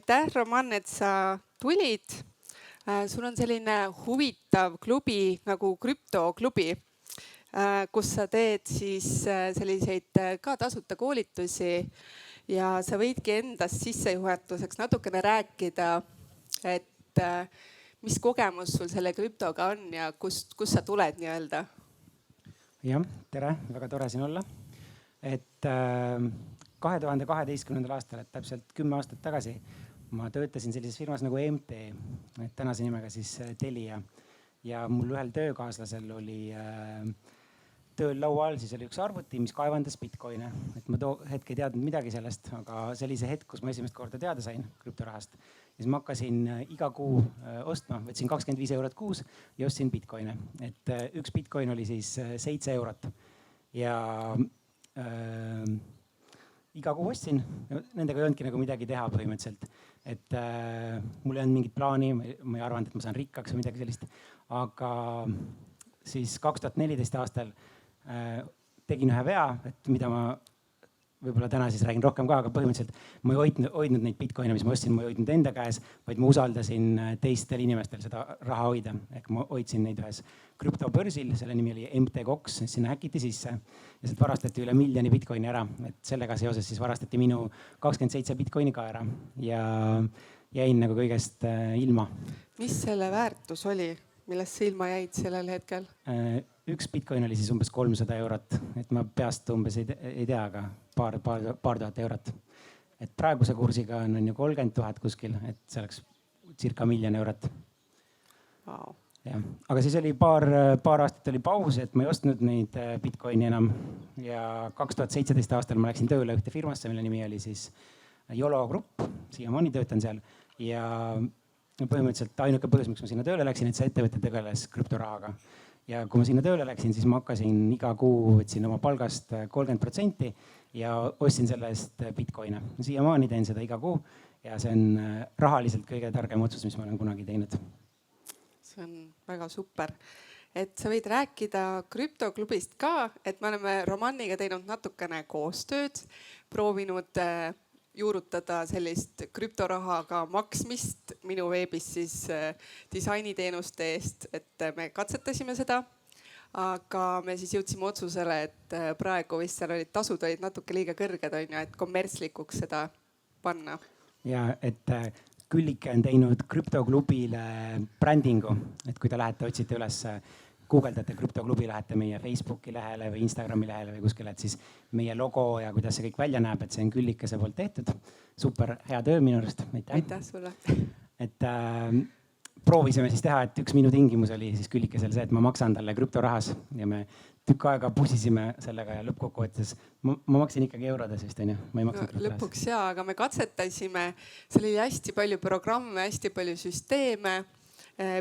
aitäh, Roman, et sa tulid. Sul on selline huvitav klubi nagu krüptoklubi, kus sa teed siis selliseid ka tasuta koolitusi ja sa võidki endast sissejuhatuseks natukene rääkida, et mis kogemus sul selle krüptoga on ja kust sa tuled nii-öelda? Jah, tere, väga tore siin olla. Et 2012. aastal, et täpselt 10 aastat tagasi, ma töötasin sellises firmas nagu MT, tänase nimega siis Telia. Ja mul ühel töökaaslasel oli tööl laua all, siis oli üks arvuti, mis kaevandas bitcoine. Et ma too hetk ei teadnud midagi sellest, aga see oli see hetk, kus ma esimest korda teada sain krüptorahast. Ja siis ma hakkasin iga kuu ostma, võtsin 25 eurot kuus ja ostsin bitcoine. Et üks bitcoin oli siis 7 eurot. Ja iga kuu ostsin, nendega ei olnudki nagu midagi teha põhimõtteliselt. Et mul ei olnud mingit plaani, ma ei arvanud, et ma saan rikkaks või midagi sellist. Aga siis 2014 aastal tegin ühe vea, et mida ma võib-olla täna siis räägin rohkem ka, aga põhimõtteliselt ma ei hoidnud neid bitcoine, mis ma ostsin, ma ei hoidnud enda käes, vaid ma usaldasin teistel inimestel seda raha hoida. Ehk ma hoidsin neid ühes krüptobörsil, selle nimi oli MT-Cox, sinna häkiti sisse ja sealt varastati üle 1 miljoni bitcoini ära. Et sellega seoses siis varastati minu 27 bitcoini ka ära ja jäin nagu kõigest ilma. Mis selle väärtus oli, millest sa ilma jäid sellel hetkel? Üks bitcoin oli siis umbes 300 eurot, et ma peast umbes ei tea, aga paar tuhat eurot. Et praeguse kursiga on ju 30 000 kuskil, et see oleks circa 1 miljon eurot. Wow. Ja. Aga siis oli paar aastat oli paus, et ma ei ostnud neid bitcoini enam. Ja 2017 aastal ma läksin tööle ühte firmasse, mille nimi oli siis YOLO Grupp, siiamaani töötan seal. Ja põhimõtteliselt ainuke põhjus, miks ma sinna tööle läksin, et see ettevõte tegeles krüptorahaga. Ja kui ma sinna tööle läksin, siis ma hakkasin iga kuu võtsin oma palgast 30% ja ostsin selle eest bitcoine. Siiamaani teen seda iga kuu ja see on rahaliselt kõige targem otsus, mis ma olen kunagi teinud. See on väga super. Et sa võid rääkida krüptoklubist ka, et me oleme Romaniga teinud natukene koostööd, proovinud juurutada sellist krüptorahaga maksmist minu veebis siis disainiteenuste eest, et me katsetasime seda. Aga me siis jõudsime otsusele, et praegu vist seal olid tasud olid natuke liiga kõrged, et kommertslikuks seda panna. Ja et Küllike on teinud krüptoklubile brändingu, et kui te lähete, otsite üles guugeldate krüptoklubi, lähete meie Facebooki lehele või Instagrami lehele või kuskile, et siis meie logo ja kuidas see kõik välja näeb, et see on Küllikese poolt tehtud. Super, hea töö minu arust. Aitäh sulle. Et proovisime siis teha, et üks minu tingimus oli siis Küllikesel see, et ma maksan talle krüptorahas ja me tükk aega pusisime sellega ja lõppkokkuvõttes ma maksin ikkagi eurodes vist, on ju? Ma ei maksnud krüptorahas. Lõpuks jaa, aga me katsetasime, seal oli hästi palju programme, hästi palju süsteeme,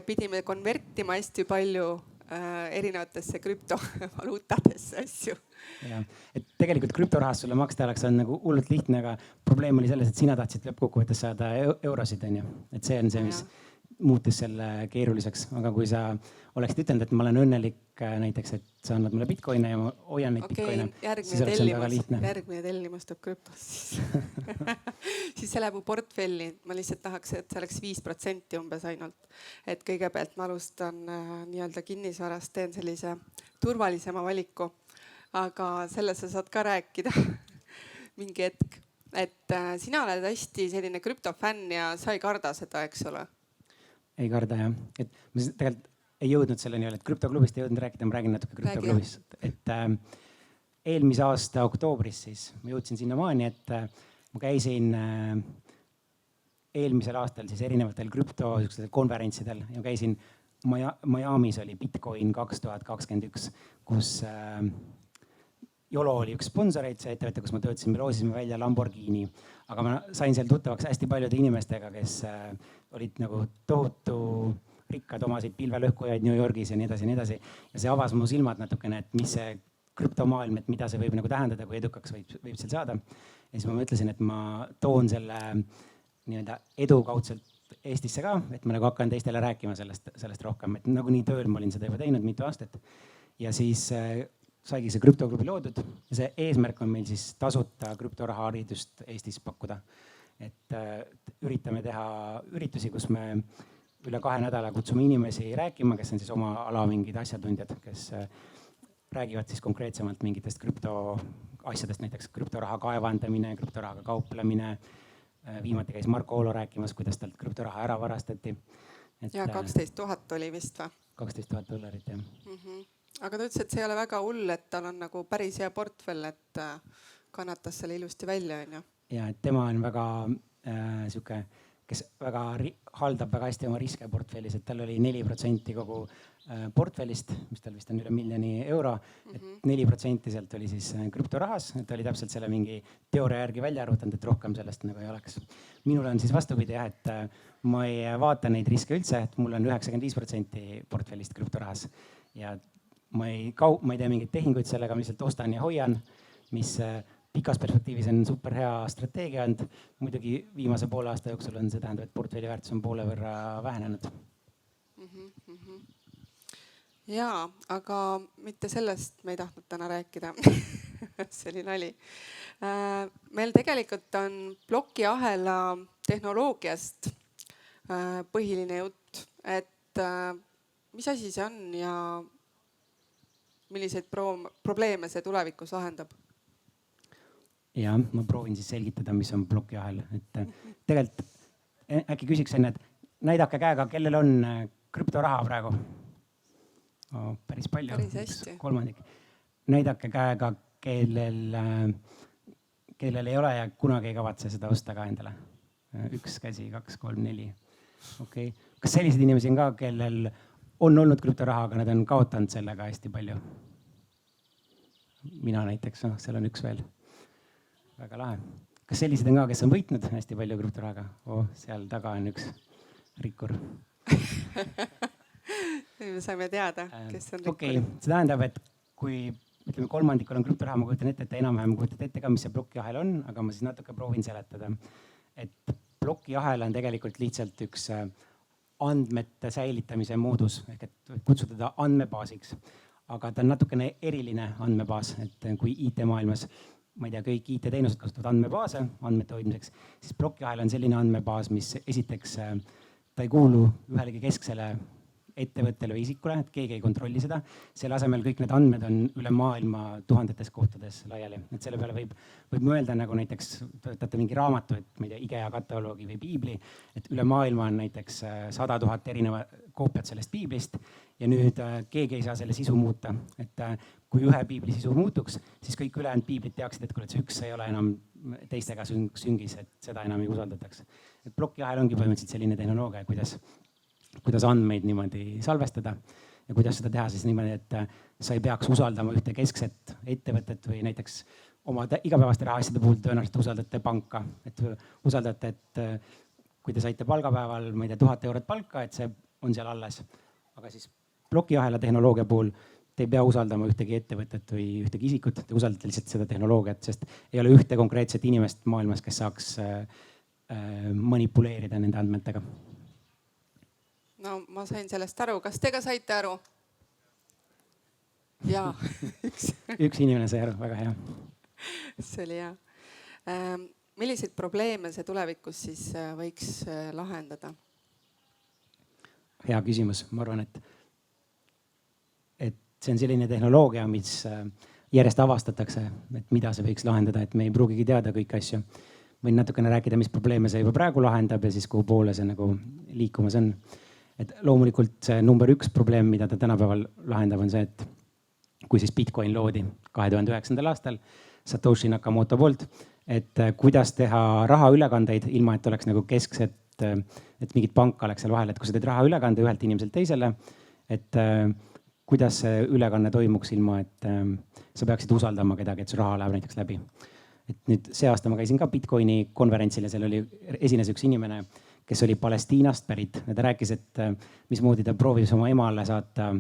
pidime konvertima hästi palju erinevatesse krüptovaluutadesse asju. Ja, et tegelikult krüptorahast sulle maksta oleks on nagu hullult lihtne, aga probleem oli selles, et sina tahtsid lõppkokkuvõttes saada eurosid, on ju. Et see on see, mis muutis selle keeruliseks. Aga kui sa oleksid ütelnud, et ma olen õnnelik näiteks, et sa annad mulle bitcoine ja ma hoian neid bitcoine, siis oleks see väga lihtne. Järgmine tellimus tuleb krüptos. Siis see läheb mu portfelli. Ma lihtsalt tahaks, et see oleks 5% umbes ainult. Et kõigepealt ma alustan nii-öelda kinnisvarast, teen sellise turvalisema valiku. Aga selles sa saad ka rääkida mingi hetk. Et sina oled hästi selline krüptofänn ja sa ei karda seda, eks ole? Ei karda jah. Et ma tegelikult ei jõudnud selleni, et krüptoklubist ei jõudnud rääkida, ma räägin natuke krüptoklubist. Et eelmise aasta oktoobris siis ma jõudsin sinna maani, et ma käisin eelmisel aastal siis erinevatel krüptokonverentsidel ja käisin Miami's oli Bitcoin 2021, kus YOLO oli üks sponsoreid, see ettevõte, kus ma töötasin, me loosisime välja Lamborghini. Aga ma sain seal tuttavaks hästi paljude inimestega, kes olid nagu tohutu rikkad, omasid pilvelõhkujaid New Yorgis ja nii edasi ja nii edasi. Ja see avas mu silmad natukene, et mis see krüptomaailm, et mida see võib nagu tähendada, kui edukaks võib seal saada. Ja siis ma mõtlesin, et ma toon selle nii-öelda edu kaudselt Eestisse ka, et ma nagu hakkan teistele rääkima sellest rohkem. Et nagu nii tööl ma olin seda juba teinud mitu aastat. Ja siis saigi see krüptoklubi loodud ja see eesmärk on meil siis tasuta krüptoraha haridust Eestis pakkuda. Et üritame teha üritusi, kus me üle 2 nädala kutsume inimesi rääkima, kes on siis oma ala mingid asjatundjad, kes räägivad siis konkreetsemalt mingitest krüptoasjadest, näiteks krüptoraha kaevandamine, krüptorahaga kauplemine. Viimati käis Marko Oolo rääkimas, kuidas talt krüptoraha ära varastati. Ja 12 000 oli vist või? $12,000, jah. Aga ta ütles, et see ei ole väga hull, et tal on nagu päris hea portfell, et kannatas selle ilusti välja, on ju. Ja et tema on väga sihuke, kes haldab väga hästi oma riske portfellis, et tal oli 4% kogu portfellist, mis tal vist on üle €1 000 000, et 4% sealt oli siis krüptorahas, et oli täpselt selle mingi teooria järgi välja arvutanud, et rohkem sellest nagu ei oleks. Minul on siis vastupidi jah, et ma ei vaata neid riske üldse, et mul on 95% portfellist krüptorahas ja ma ei tee mingeid tehinguid sellega, ma lihtsalt ostan ja hoian, mis pikas perspektiivis on super hea strateegia olnud. Muidugi viimase poole aasta jooksul on see tähendab, et portfelli väärtus on poole võrra vähenenud. Jaa, aga mitte sellest me ei tahtnud täna rääkida. See oli nali. Meil tegelikult on plokiahela tehnoloogiast põhiline jutt, et mis asi see on ja milliseid probleeme see tulevikus lahendab? Ja ma proovin siis selgitada, mis on plokiahel. Et tegelikult äkki küsiks enne, et näidake käega, kellel on krüptoraha praegu? Päris palju. Päris hästi. Kolmandik. Näidake käega, kellel ei ole ja kunagi ei kavatse seda osta ka endale. 1 käsi, 2, 3, 4. Okay. Kas sellised inimesi on ka, kellel on olnud krüptoraha, aga nad on kaotanud sellega hästi palju? Mina näiteks, seal on 1 veel. Väga lahe. Kas sellised on ka, kes on võitnud hästi palju krüptorahaga? Seal taga on 1 rikkur. Me saime teada, kes on rikkur. Okay. See tähendab, et kui ütleme kolmandikul on krüptoraha, ma kujutan ette, et enam-vähem kujutate ette ka, mis see plokiahel on, aga ma siis natuke proovin seletada. Et plokiahel on tegelikult lihtsalt üks andmete säilitamise moodus, ehk et kutsuda teda andmebaasiks. Aga ta on natukene eriline andmebaas, et kui IT-maailmas, ma ei tea, kõik IT-teenused kasutavad andmebaase andmete hoidmiseks, siis plokiahel on selline andmebaas, mis esiteks ta ei kuulu ühelegi kesksele ettevõttele või isikule, et keegi ei kontrolli seda. Selle asemel kõik need andmed on üle maailma tuhandetes kohtades laiali. Et selle peale võib mõelda nagu näiteks, töötate mingi raamatu, et ma ei tea, IKEA kataloogi või piibli, et üle maailma on näiteks 100 000 erineva koopiat sellest piiblist ja nüüd keegi ei saa selle sisu muuta. Et kui ühe piibli sisu muutuks, siis kõik ülejäänud piiblid teaksid, et kui see üks ei ole enam teistega süngis, et seda enam ei usaldataks. Et plokiahel ongi põhimõtteliselt selline tehnoloogia, kuidas andmeid niimoodi salvestada ja kuidas seda teha siis niimoodi, et sa ei peaks usaldama ühte keskset ettevõtet või näiteks oma igapäevaste rahaasjade puhul tõenäoliselt usaldate panka. Et usaldate, et kui te saite palgapäeval, ma ei tea, 1000 eurot palka, et see on seal alles. Aga siis plokiahela tehnoloogia puhul te ei pea usaldama ühtegi ettevõtet või ühtegi isikut, te usaldate lihtsalt seda tehnoloogiat, sest ei ole ühte konkreetset inimest maailmas, kes saaks manipuleerida nende andmetega. No ma sain sellest aru. Kas te ka saite aru? Jaa, üks inimene sai aru, väga hea. See oli hea. Milliseid probleeme see tulevikus siis võiks lahendada? Hea küsimus. Ma arvan, et see on selline tehnoloogia, mis järjest avastatakse, et mida see võiks lahendada, et me ei pruugigi teada kõiki asju. Võin natukene rääkida, mis probleeme see juba praegu lahendab ja siis kuhu poole see nagu liikumas on. Et loomulikult see number 1 probleem, mida ta tänapäeval lahendab, on see, et kui siis Bitcoin loodi 2009. aastal Satoshi Nakamoto poolt, et kuidas teha rahaülekandeid ilma, et oleks nagu keskset, et mingit panka oleks seal vahel, et kui sa teed rahaülekande ühelt inimeselt teisele, et kuidas see ülekanne toimuks ilma, et sa peaksid usaldama kedagi, et su raha läheb näiteks läbi. Et nüüd see aasta ma käisin ka Bitcoini konverentsil ja seal oli esines üks inimene, kes oli Palestiinast pärit ja ta rääkis, et mismoodi ta proovis oma emale saata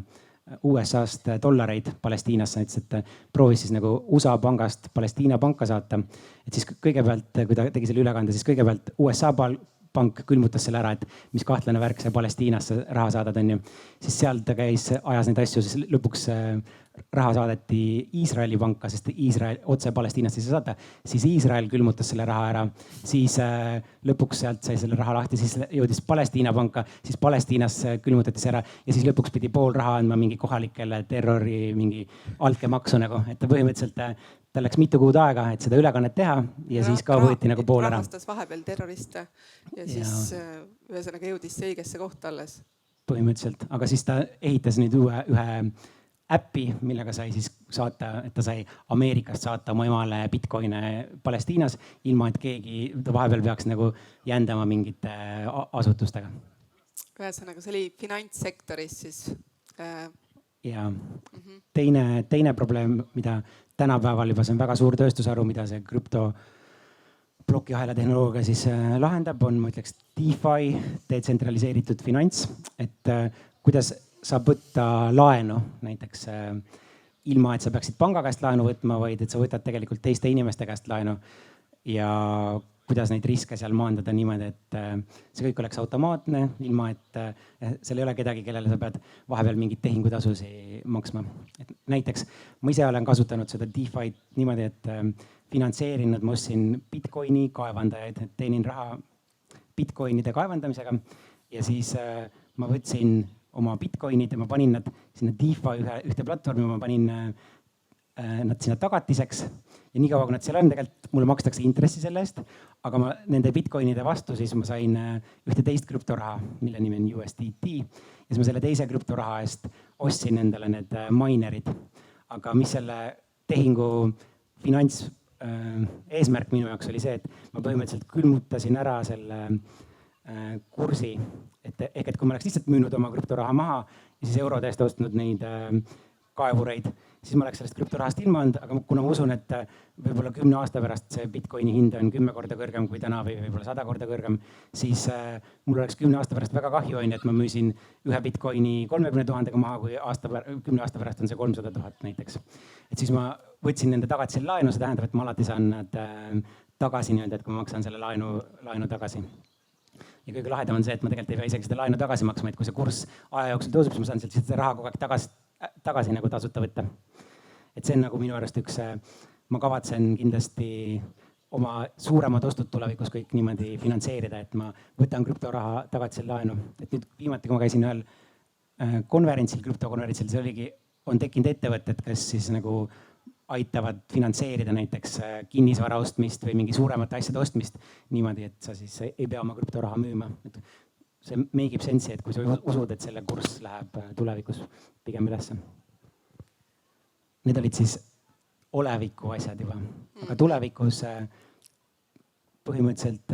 USA-st dollareid Palestiinasse, et proovis siis nagu USA pangast Palestiina panka saata. Et siis kõigepealt, kui ta tegi selle ülekande, siis kõigepealt USA pank külmutas selle ära, et mis kahtlane värk see Palestiinasse raha saadad on ju. Siis seal ta käis, ajas neid asju, siis lõpuks raha saadeti Iisraeli panka, sest Iisrael otse Palestiinast ei saa saada, siis Iisrael külmutas selle raha ära, siis lõpuks sealt sai selle raha lahti, siis jõudis Palestiina panka, siis Palestiinas külmutati see ära ja siis lõpuks pidi pool raha andma mingi kohalikele terrori mingi altkäemaksu nagu, et ta põhimõtteliselt tal läks mitu kuud aega, et seda ülekannet teha ja siis ka võeti nagu pool ära. Rahastas vahepeal terroriste ja siis ühesõnaga jõudis see õigesse kohta alles. Põhimõtteliselt, aga siis ta ehitas nüüd ühe äppi, millega sai siis saata, et ta sai Ameerikast saata oma emale Bitcoine Palestiinas, ilma et keegi ta vahepeal peaks nagu jändama mingite asutustega. Ühesõnaga, see oli finantssektoris siis. Ja teine probleem, mida tänapäeval juba see on väga suur tööstusharu, mida see krüptoblokiahela tehnoloogia siis lahendab, on, ma ütleks, DeFi, detsentraliseeritud finants, et kuidas saab võtta laenu näiteks ilma, et sa peaksid panga käest laenu võtma, vaid et sa võtad tegelikult teiste inimeste käest laenu ja kuidas neid riske seal maandada niimoodi, et see kõik oleks automaatne, ilma et seal ei ole kedagi, kellele sa pead vahepeal mingit tehingutasusi maksma. Et näiteks ma ise olen kasutanud seda DeFi niimoodi, et finantseerinud, ma ostsin Bitcoini kaevandajaid, et teenin raha Bitcoinide kaevandamisega ja siis ma võtsin oma Bitcoinid ja ma panin nad sinna DeFi ühte platvormi, ma panin nad sinna tagatiseks ja nii kaua, kui nad seal on, tegelikult mulle makstakse intressi selle eest, aga ma nende Bitcoinide vastu siis ma sain ühte teist krüptoraha, mille nimi on USDT ja siis ma selle teise krüptoraha eest ostsin endale need minerid. Aga mis selle tehingu finants eesmärk minu jaoks oli see, et ma põhimõtteliselt külmutasin ära selle kursi, ehk et kui ma oleks lihtsalt müünud oma krüptoraha maha ja siis eurode eest ostnud neid kaevureid, siis ma oleks sellest krüptorahast ilma olnud, aga kuna ma usun, et võib-olla 10 aasta pärast see Bitcoini hind on 10 korda kõrgem kui täna või võib-olla 100 korda kõrgem, siis mul oleks 10 aasta pärast väga kahju, et ma müüsin ühe Bitcoini 30 000-ga maha, kui 10 aasta pärast on see 300 000 näiteks. Et siis ma võtsin nende tagasi laenu, see tähendab, et ma alati saan nad tagasi nii-öelda, et kui ma maksan selle laenu tagasi. Ja kõige lahedam on see, et ma tegelikult ei pea isegi seda laenu tagasi maksma, et kui see kurss aja jooksul tõuseb, siis ma saan sealt seda raha kogu aeg tagasi nagu tasuta võtta. Et see on nagu minu arust üks, ma kavatsen kindlasti oma suuremad ostud tulevikus kõik niimoodi finantseerida, et ma võtan krüptoraha tagasi laenu. Et nüüd viimati, kui ma käisin ühel konverentsil, krüptokonverentsil, see oligi, on tekkinud ettevõtted, kes siis nagu aitavad finantseerida näiteks kinnisvara ostmist või mingi suuremate asjade ostmist niimoodi, et sa siis ei pea oma krüptoraha müüma. Et see make ib sensi, et kui sa usud, et selle kurss läheb tulevikus pigem ülesse. Need olid siis oleviku asjad juba, aga tulevikus põhimõtteliselt...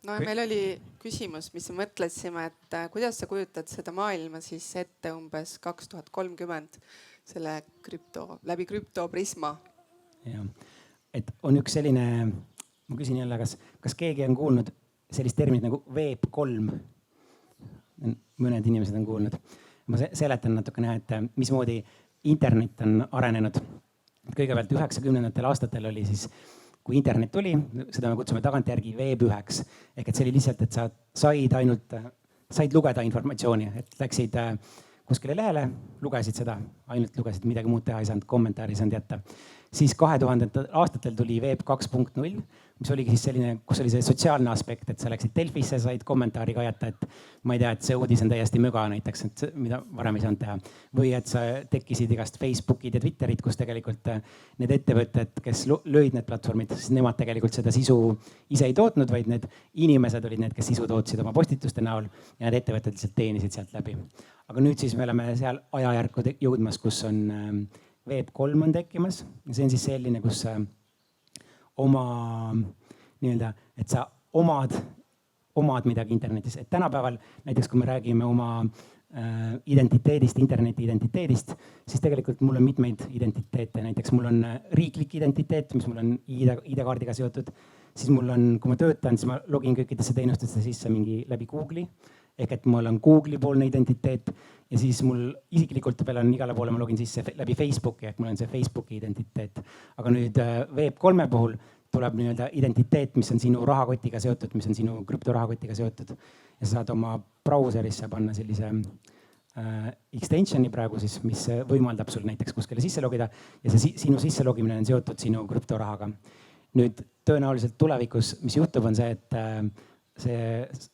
No ja meil oli küsimus, mis me mõtlesime, et kuidas sa kujutad seda maailma siis ette umbes 2030 selle läbi krüptoprisma? Ja, et on üks selline, ma küsin jälle, kas keegi on kuulnud sellist terminit nagu Web3? Mõned inimesed on kuulnud. Ma seletan natukene, et mismoodi internet on arenenud. Kõigepealt 90ndatel aastatel oli siis, kui internet tuli, seda me kutsume tagantjärgi Web 1. Ehk et see oli lihtsalt, et sa said lugeda informatsiooni, et läksid kuskile lehele, lugesid seda, ainult lugesid, midagi muud teha ei saanud, kommentaari ei saanud jätta. Siis 2000 aastatel tuli Web 2.0, mis oligi siis selline, kus oli see sotsiaalne aspekt, et sa läksid Delfisse, said kommentaari ka jätta, et ma ei tea, et see uudis on täiesti möga näiteks, et mida varem ei saanud teha. Või et sa tekkisid igast Facebookid ja Twitterid, kus tegelikult need ettevõtted, kes lõid need platvormid, siis nemad tegelikult seda sisu ise ei tootnud, vaid need inimesed olid need, kes sisu tootsid oma postituste näol ja need ettevõtted lihtsalt teenisid sealt läbi. Aga nüüd siis me oleme seal ajajärku jõudmas, kus on Web 3 on tekkimas ja see on siis selline, kus oma nii-öelda, et sa omad midagi internetis. Et tänapäeval näiteks, kui me räägime oma identiteedist, interneti identiteedist, siis tegelikult mul on mitmeid identiteete. Näiteks mul on riiklik identiteet, mis mul on ID-kaardiga seotud. Siis mul on, kui ma töötan, siis ma login kõikidesse teenustesse sisse mingi läbi Google'i. Ehk et mul on Google'i poolne identiteet ja siis mul isiklikult veel on igale poole, ma login sisse läbi Facebooki, ehk mul on see Facebooki identiteet. Aga nüüd Web 3 puhul tuleb nii-öelda identiteet, mis on sinu rahakotiga seotud, mis on sinu krüptorahakotiga seotud. Ja sa saad oma brauserisse panna sellise extension'i praegu siis, mis võimaldab sul näiteks kuskile sisse logida ja see sinu sisse logimine on seotud sinu krüptorahaga. Nüüd tõenäoliselt tulevikus, mis juhtub, on see, et see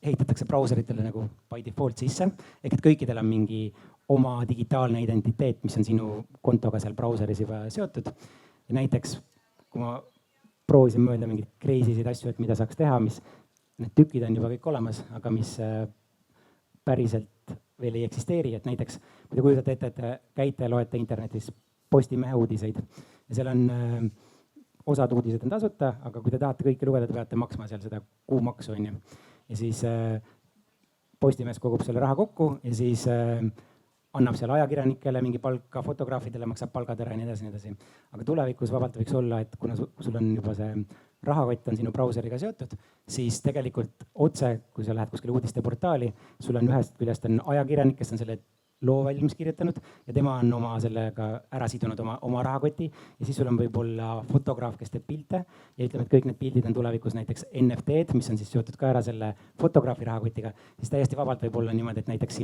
ehitatakse brauseritele nagu by default sisse, ehk et kõikidel on mingi oma digitaalne identiteet, mis on sinu kontoga seal brauseris juba seotud. Ja näiteks, kui ma proovisin mõelda mingeid crazy'sid asju, et mida saaks teha, mis need tükid on juba kõik olemas, aga mis päriselt veel ei eksisteeri, et näiteks kui te kujutate ette, et käite ja loete internetis Postimehe uudiseid ja seal on osad uudised on tasuta, aga kui te tahate kõike lugeda, te peate maksma seal seda kuumaksu, on ju. Ja siis Postimees kogub selle raha kokku ja siis annab seal ajakirjanikele mingi palka, fotograafidele maksab palgad ära ja nii edasi, nii edasi. Aga tulevikus vabalt võiks olla, et kuna sul on juba see rahakott on sinu brauseriga seotud, siis tegelikult otse, kui sa lähed kuskile uudisteportaali, sul on ühest küljest on ajakirjanik, kes on selle loo valmis kirjutanud ja tema on oma sellega ära sidunud oma rahakoti ja siis sul on võib-olla fotograaf, kes teeb pilte ja ütleme, et kõik need pildid on tulevikus näiteks NFT-d, mis on siis seotud ka ära selle fotograafi rahakotiga, siis täiesti vabalt võib olla niimoodi, et näiteks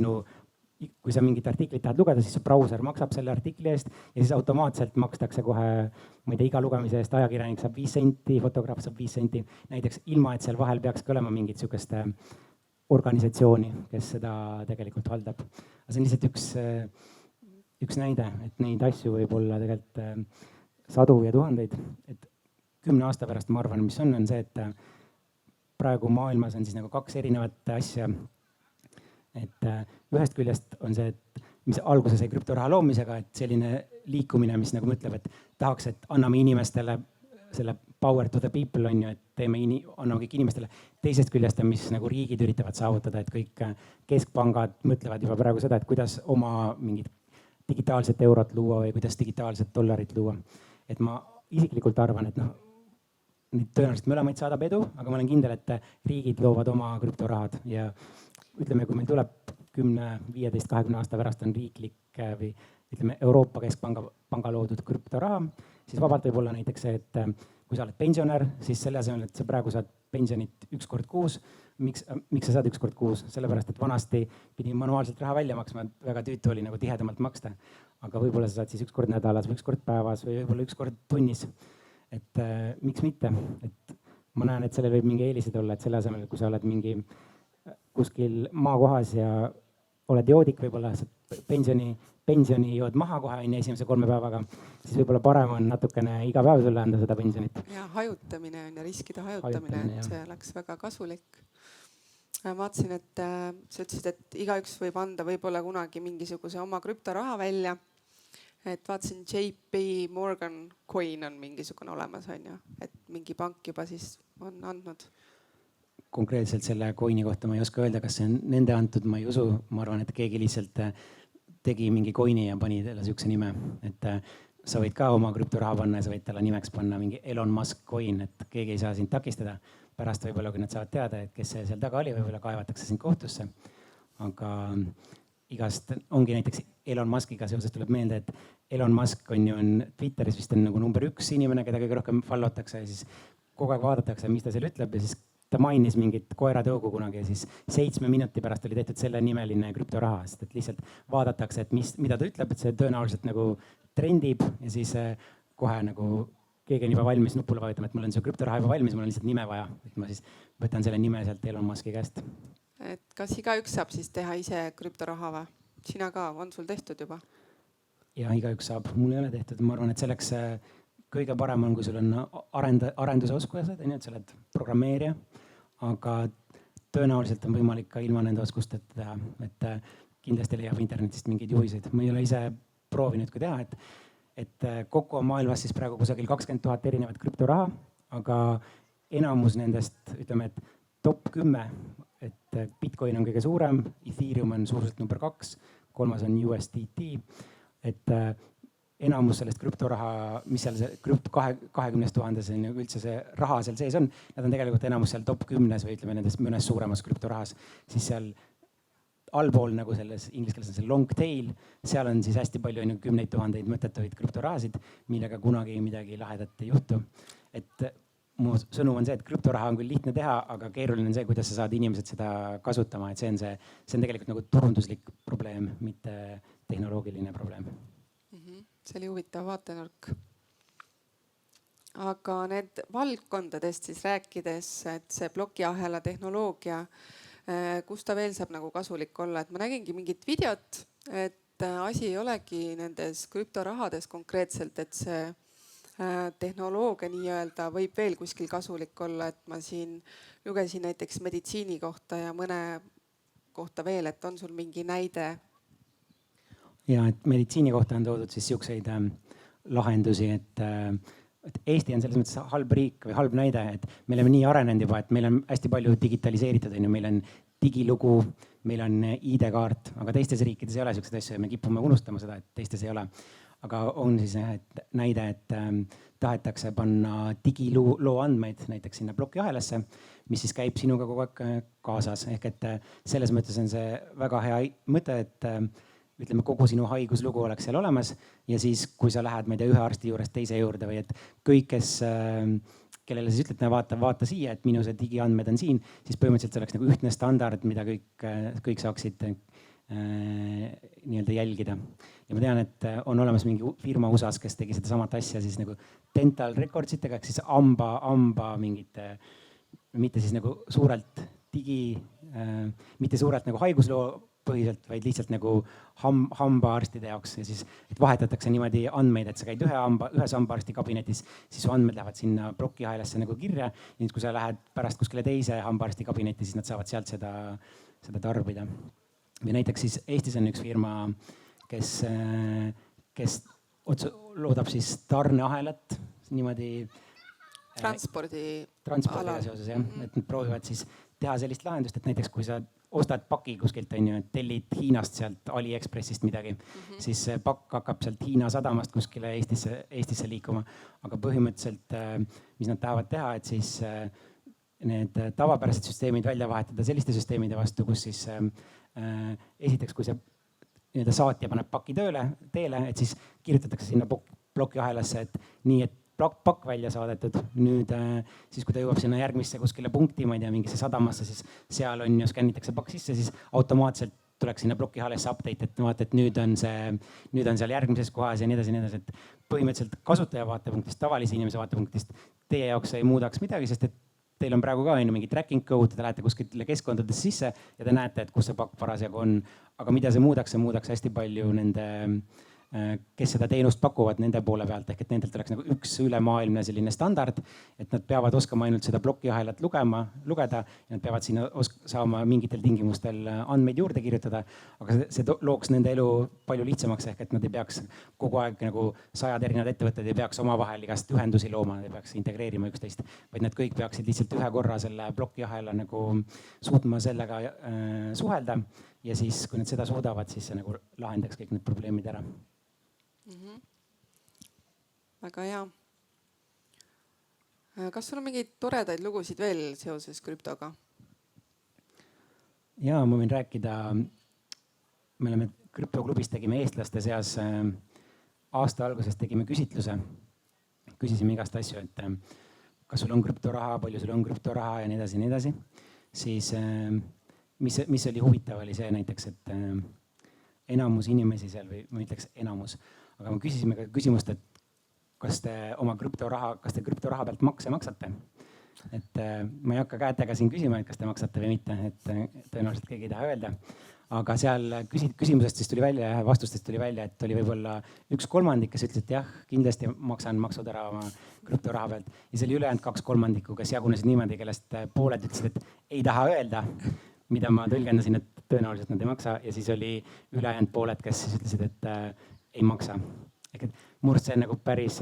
kui sa mingit artiklit tahad lugeda, siis su brauser maksab selle artikli eest ja siis automaatselt makstakse kohe, ma ei tea, iga lugemise eest ajakirjanik saab 5 senti, fotograaf saab 5 senti, näiteks ilma, et seal vahel peaks ka olema mingit sihukest organisatsiooni, kes seda tegelikult haldab. See on lihtsalt üks näide, et neid asju võib olla tegelikult sadu ja tuhandeid. Et 10 aasta pärast ma arvan, mis on see, et praegu maailmas on siis nagu 2 erinevat asja. Et ühest küljest on see, et mis alguse sai krüptoraha loomisega, et selline liikumine, mis nagu mõtleb, et tahaks, et anname inimestele selle power to the people on ju, et anname kõik inimestele. Teisest küljest on, mis nagu riigid üritavad saavutada, et kõik keskpangad mõtlevad juba praegu seda, et kuidas oma mingit digitaalset eurot luua või kuidas digitaalset dollarit luua. Et ma isiklikult arvan, et tõenäoliselt mõlemaid saadab edu, aga ma olen kindel, et riigid loovad oma krüptorahad ja ütleme, kui meil tuleb 10, 15, 20 aasta pärast on riiklik või ütleme Euroopa Keskpanga loodud krüptoraha, siis vabalt võib olla näiteks see, et kui sa oled pensionär, siis selle asemel, et sa praegu saad pensionit 1 kord kuus. Miks sa saad 1 kord kuus? Sellepärast, et vanasti pidi manuaalselt raha välja maksma, väga tüütu oli nagu tihedamalt maksta. Aga võib-olla sa saad siis 1 kord nädalas või 1 kord päevas või võib-olla 1 kord tunnis. Et miks mitte? Et ma näen, et sellel võib mingi eelised olla, et selle asemel, kui sa oled mingi kuskil maakohas ja oled joodik, võib-olla pensioni jood maha kohe esimese 3 päevaga, siis võib-olla parem on natukene iga päev sulle anda seda pensionit. Ja hajutamine on ja riskide hajutamine, et see oleks väga kasulik. Vaatasin, et sa ütlesid, et igaüks võib anda võib-olla kunagi mingisuguse oma krüptoraha välja. Et vaatasin, JP Morgan coin on mingisugune olemas, on ju, et mingi pank juba siis on andnud. Konkreetselt selle coin'i kohta ma ei oska öelda, kas see on nende antud, ma ei usu. Ma arvan, et keegi lihtsalt tegi mingi coin'i ja pani talle sihukese nime. Et sa võid ka oma krüptoraha panna ja sa võid talle nimeks panna mingi Elon Musk coin, et keegi ei saa sind takistada. Pärast võib-olla, kui nad saavad teada, et kes see seal taga oli, võib-olla kaevatakse sind kohtusse. Aga igast ongi näiteks Elon Muskiga seoses tuleb meelde, et Elon Musk on ju Twitteris vist on nagu number 1 inimene, keda kõige rohkem followatakse ja siis kogu aeg vaadatakse, mis ta seal ütleb ja siis ta mainis mingit koeratõugu kunagi ja siis 7 minuti pärast oli tehtud selle nimeline krüptoraha, sest et lihtsalt vaadatakse, et mida ta ütleb, et see tõenäoliselt nagu trendib ja siis kohe nagu keegi on juba valmis nupule vajutama, et mul on see krüptoraha juba valmis, mul on lihtsalt nime vaja, et ma siis võtan selle nime sealt Elon Muski käest. Et kas igaüks saab siis teha ise krüptoraha või? Sina ka, on sul tehtud juba? Ja igaüks saab, mul ei ole tehtud, ma arvan, et selleks kõige parem on, kui sul on arenduse oskused, et sa oled programmeerija, aga tõenäoliselt on võimalik ka ilma nende oskusteta teha, et kindlasti leiab internetist mingeid juhiseid. Ma ei ole ise proovinud kui teha, et kokku on maailmas siis praegu kusagil 20 000 erinevat krüptoraha, aga enamus nendest, ütleme, et top 10, et Bitcoin on kõige suurem, Ethereum on suuruselt number 2, 3 on USDT, et enamus sellest krüptoraha, mis seal see 20 000 üldse see raha seal sees on, nad on tegelikult enamus seal top 10 või ütleme nendes mõnes suuremas krüptorahas, siis seal allpool nagu selles inglise keeles on see long tail, seal on siis hästi palju 10 000 mõttetuid krüptorahasid, millega kunagi midagi lahedat ei juhtu. Et mu sõnum on see, et krüptoraha on küll lihtne teha, aga keeruline on see, kuidas sa saad inimesed seda kasutama, et see on tegelikult nagu turunduslik probleem, mitte tehnoloogiline probleem. See oli huvitav vaatenurk. Aga need valdkondadest siis rääkides, et see plokiahela tehnoloogia, kus ta veel saab nagu kasulik olla, et ma nägingi mingit videot, et asi ei olegi nendes krüptorahades konkreetselt, et see tehnoloogia nii-öelda võib veel kuskil kasulik olla, et ma siin lugesin näiteks meditsiini kohta ja mõne kohta veel, et on sul mingi näide? Ja et meditsiini kohta on toodud siis siukseid lahendusi, et Eesti on selles mõttes halb riik või halb näide, et me oleme nii arenenud juba, et meil on hästi palju digitaliseeritud, meil on digilugu, meil on ID-kaart, aga teistes riikides ei ole siukseid asju ja me kipume unustama seda, et teistes ei ole. Aga on siis näide, et tahetakse panna digiloo andmeid näiteks sinna plokiahelasse, mis siis käib sinuga kogu aeg kaasas. Ehk et selles mõttes on see väga hea mõte, et ütleme, kogu sinu haiguslugu oleks seal olemas ja siis, kui sa lähed, ma ei tea, ühe arsti juurest teise juurde või et kõik, kellele siis ütled, vaata siia, et minu see digiandmed on siin, siis põhimõtteliselt see oleks nagu ühtne standard, mida kõik saaksid nii-öelda jälgida. Ja ma tean, et on olemas mingi firma USAs, kes tegi seda samat asja siis nagu dental records itega, ehk siis amba mingite, mitte siis nagu suurelt mitte suurelt nagu haigusloo põhiselt, vaid lihtsalt nagu hambaarstide jaoks ja siis, et vahetatakse niimoodi andmeid, et sa käid ühes hambaarsti kabinetis, siis su andmed lähevad sinna plokiahelasse nagu kirja ja nüüd, kui sa lähed pärast kuskile teise hambaarsti kabinetti, siis nad saavad sealt seda tarbida. Või näiteks siis Eestis on üks firma, kes loodab siis tarneahelat niimoodi transpordiga seoses, jah. Et nad proovivad siis teha sellist lahendust, et näiteks kui sa ostad paki kuskilt, on ju, et tellid Hiinast sealt AliExpressist midagi, siis see pakk hakkab sealt Hiina sadamast kuskile Eestisse liikuma. Aga põhimõtteliselt, mis nad tahavad teha, et siis need tavapärased süsteemid välja vahetada selliste süsteemide vastu, kus siis esiteks, kui see saatja paneb paki teele, et siis kirjutatakse sinna plokiahelasse, et nii, et pakk välja saadetud. Nüüd siis, kui ta jõuab sinna järgmisse kuskile punkti, ma ei tea, mingisse sadamasse, siis seal on ju skännitakse pakk sisse, siis automaatselt tuleks sinna plokiahelasse update, et vaata, et nüüd on seal järgmises kohas ja nii edasi, et põhimõtteliselt kasutaja vaatepunktist, tavalise inimese vaatepunktist teie jaoks ei muudaks midagi, sest et teil on praegu ka mingi tracking code, te lähete kuskile keskkondadesse sisse ja te näete, et kus see pakk parasjagu on. Aga mida see muudaks hästi palju nende, kes seda teenust pakuvad nende poole pealt, ehk et nendelt oleks nagu üks ülemaailmne selline standard, et nad peavad oskama ainult seda plokiahelat lugeda ja nad peavad sinna saama mingitel tingimustel andmeid juurde kirjutada, aga see looks nende elu palju lihtsamaks, ehk et nad ei peaks kogu aeg nagu 100 erinevad ettevõtted ei peaks omavahel igast ühendusi looma, nad ei peaks integreerima üksteist, vaid nad kõik peaksid lihtsalt ühe korra selle plokiahela nagu suutma sellega suhelda ja siis, kui nad seda suudavad, siis see nagu lahendaks kõik need probleemid ära. Väga hea. Kas sul on mingeid toredaid lugusid veel seoses krüptoga? Ja ma võin rääkida, me oleme krüptoklubis tegime eestlaste seas aasta alguses tegime küsitluse. Küsisime igast asju, et kas sul on krüptoraha, palju sul on krüptoraha ja nii edasi. Siis mis oli huvitav oli see näiteks, et enamus inimesi seal või ma ütleks enamus, aga me küsisime ka küsimust, et kas te krüptoraha pealt makse maksate? Et ma ei hakka käetega siin küsima, et kas te maksate või mitte, et tõenäoliselt keegi ei taha öelda. Aga seal küsimusest siis tuli välja ja vastustest tuli välja, et oli võib-olla 1/3, kes ütles, et jah, kindlasti maksan maksud ära oma krüptoraha pealt. Ja see oli ülejäänud 2/3, kes jagunesid niimoodi, kellest pooled ütlesid, et ei taha öelda, mida ma tõlgendasin, et tõenäoliselt nad ei maksa. Ja siis oli ülejäänud pooled, kes siis ütlesid, et ei maksa. Ehk et murd see on nagu päris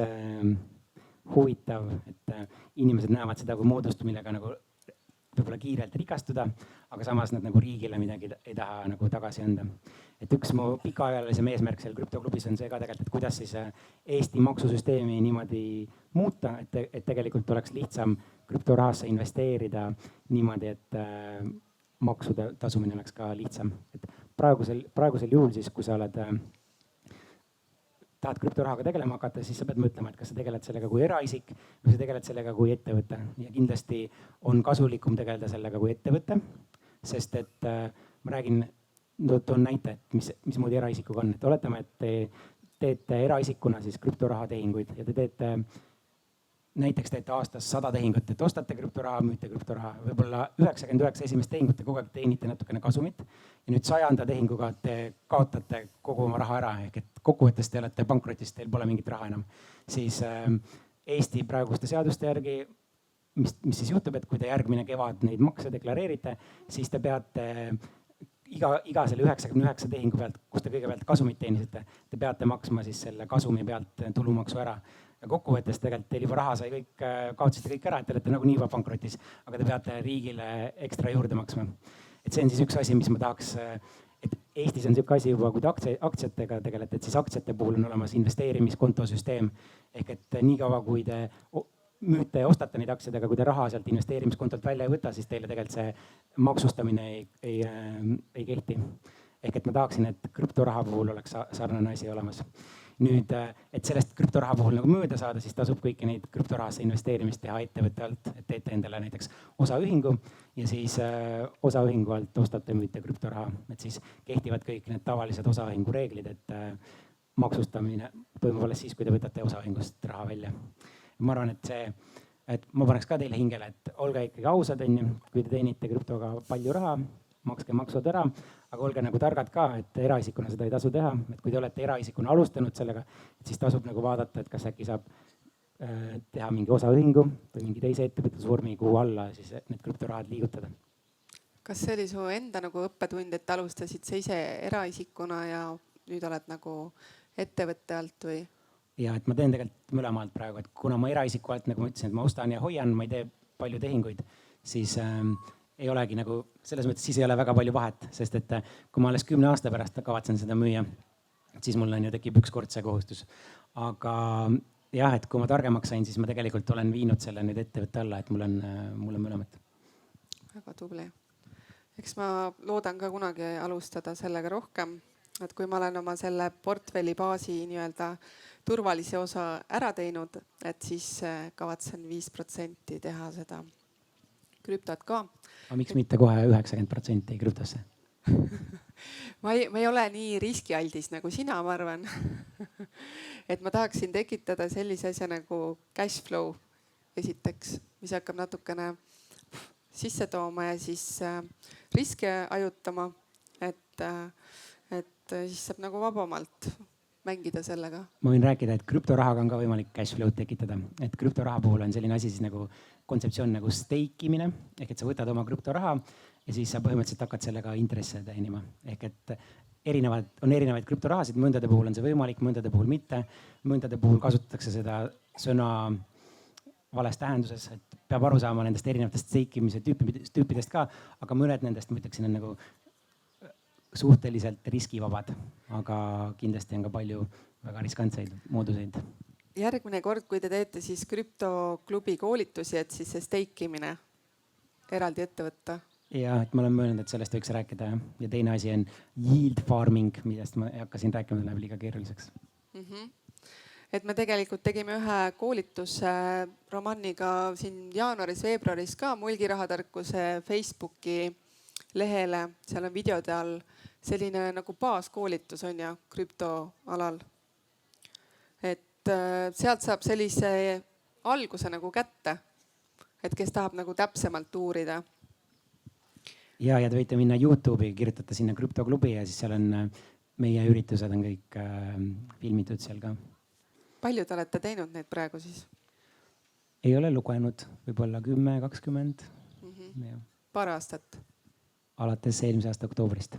huvitav, et inimesed näevad seda kui moodust, millega nagu võib-olla kiirelt rikastuda, aga samas nad nagu riigile midagi ei taha nagu tagasi anda. Et üks mu pikaajalisem eesmärk seal krüptoklubis on see ka tegelikult, et kuidas siis Eesti maksusüsteemi niimoodi muuta, et tegelikult oleks lihtsam krüptorahasse investeerida niimoodi, et maksude tasumine oleks ka lihtsam. Et praegusel juhul siis, kui sa oled tahad krüptorahaga tegelema hakata, siis sa pead mõtlema, et kas sa tegeled sellega kui eraisik või sa tegeled sellega kui ettevõte. Ja kindlasti on kasulikum tegeleda sellega kui ettevõte, sest et ma räägin, toon näite, et mismoodi eraisikuga on. Et oletame, et te teete eraisikuna siis krüptorahatehinguid ja te näiteks teete aastas 100 tehingut, et ostate krüptoraha, müüte krüptoraha. Võib-olla 99 esimest tehingut te kogu aeg teenite natukene kasumit ja nüüd 100. tehinguga te kaotate kogu oma raha ära. Ehk et kokkuvõttes te olete pankrotis, teil pole mingit raha enam. Siis Eesti praeguste seaduste järgi, mis siis juhtub, et kui te järgmine kevad neid makse deklareerite, siis te peate iga selle 99 tehingu pealt, kus te kõigepealt kasumit teenisite, te peate maksma siis selle kasumi pealt tulumaksu ära. Ja kokkuvõttes tegelikult teil juba raha sai kõik, kaotasite kõik ära, et te olete nagunii juba pankrotis, aga te peate riigile ekstra juurde maksma. Et see on siis üks asi, mis ma tahaks, et Eestis on siuke asi juba, kui te aktsiatega tegelete, et siis aktsiate puhul on olemas investeerimiskontosüsteem. Ehk et nii kaua, kui te müüte ja ostate neid aktsiadega, kui te raha sealt investeerimiskontolt välja ei võta, siis teile tegelikult see maksustamine ei kehti. Ehk et ma tahaksin, et krüptoraha puhul oleks sarnane asi olemas. Nüüd, et sellest krüptoraha puhul nagu mööda saada, siis tasub kõiki neid krüptorahasse investeerimist teha ettevõtte alt, et teete endale näiteks osaühingu ja siis osaühingu alt ostate müüte krüptoraha. Et siis kehtivad kõik need tavalised osaühingu reeglid, et maksustamine toimub alles siis, kui te võtate osaühingust raha välja. Ma arvan, et ma paneks ka teile hingele, et olge ikkagi ausad, kui te teenite krüptoga palju raha, makske maksud ära, aga olge nagu targad ka, et eraisikuna seda ei tasu teha. Et kui te olete eraisikuna alustanud sellega, siis tasub nagu vaadata, et kas äkki saab teha mingi osaühingu või mingi teise ettevõtlusvormi, kuhu alla siis need krüptorahad liigutada. Kas see oli su enda nagu õppetund, et alustasid sa ise eraisikuna ja nüüd oled nagu ettevõtte alt või? Ja et ma teen tegelikult mõlemalt praegu, et kuna ma eraisiku alt, nagu ma ütlesin, et ma ostan ja hoian, ma ei tee palju tehinguid, siis ei olegi nagu selles mõttes, siis ei ole väga palju vahet, sest et kui ma alles 10 aasta pärast kavatsen seda müüa, siis mul on ju tekib ükskord see kohustus. Aga jah, et kui ma targemaks sain, siis ma tegelikult olen viinud selle nüüd ettevõtte alla, et mul on mõlemat. Väga tubli. Eks ma loodan ka kunagi alustada sellega rohkem, et kui ma olen oma selle portfelli baasi nii-öelda turvalise osa ära teinud, et siis kavatsen 5% teha seda krüptot ka. Aga miks mitte kohe 90% krüptosse? ma ei ole nii riskialdis nagu sina, ma arvan. Et ma tahaksin tekitada sellise asja nagu cash flow esiteks, mis hakkab natukene sisse tooma ja siis riske ajutama, et siis saab nagu vabamalt mängida sellega. Ma võin rääkida, et krüptorahaga on ka võimalik cash flow tekitada. Et krüptoraha puhul on selline asi siis nagu kontseptsioon nagu steikimine, ehk et sa võtad oma krüptoraha ja siis sa põhimõtteliselt hakkad sellega intresse teenima. Ehk et on erinevaid krüptorahasid, mõndade puhul on see võimalik, mõndade puhul mitte. Mõndade puhul kasutatakse seda sõna vales tähenduses, et peab aru saama nendest erinevatest steikimise tüüpidest ka, aga mõned nendest, ma ütleksin, on nagu suhteliselt riskivabad, aga kindlasti on ka palju väga riskantseid mooduseid. Järgmine kord, kui te teete siis krüptoklubi koolitusi, et siis see steikimine eraldi ette võtta. Ja, et ma olen mõelnud, et sellest võiks rääkida. Ja teine asi on yield farming, millest ma hakkasin rääkima, läheb liiga keeruliseks. Et me tegelikult tegime ühe koolituse Romanniga siin jaanuaris-veebruaris ka mulgirahatarkuse Facebooki lehele. Seal on videode all selline nagu baaskoolitus on ja krüptoalal. Et sealt saab sellise alguse nagu kätte, et kes tahab nagu täpsemalt uurida. Ja te võite minna YouTube'i, kirjutada sinna krüptoklubi ja siis seal on meie üritused on kõik filmitud seal ka. Palju te olete teinud neid praegu siis? Ei ole lugenud, võib-olla 10-20. Paar aastat? Alates eelmise aasta oktoobrist.